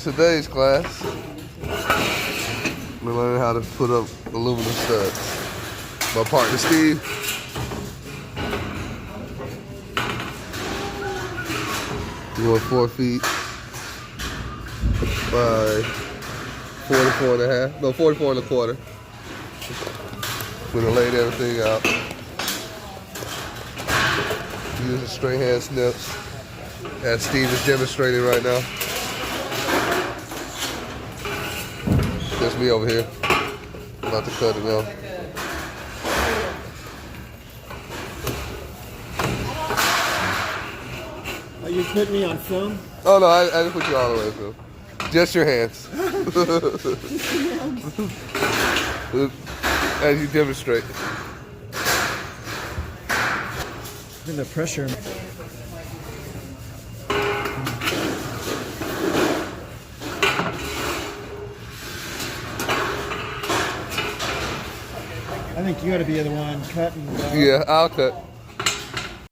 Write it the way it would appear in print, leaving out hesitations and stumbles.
today's class, we're learning how to put up aluminum studs. My partner Steve. Doing 4 feet by 44 and a half. No, 44 and a quarter. We're gonna lay everything out. Using straight hand snips, as Steve is demonstrating right now. Just me over here, about to cut it out. Are you putting me on film? Oh no, I didn't put you all the way through. Just your hands. As you demonstrate. Look at the pressure. I think you got to be the one cutting. Yeah, I'll cut.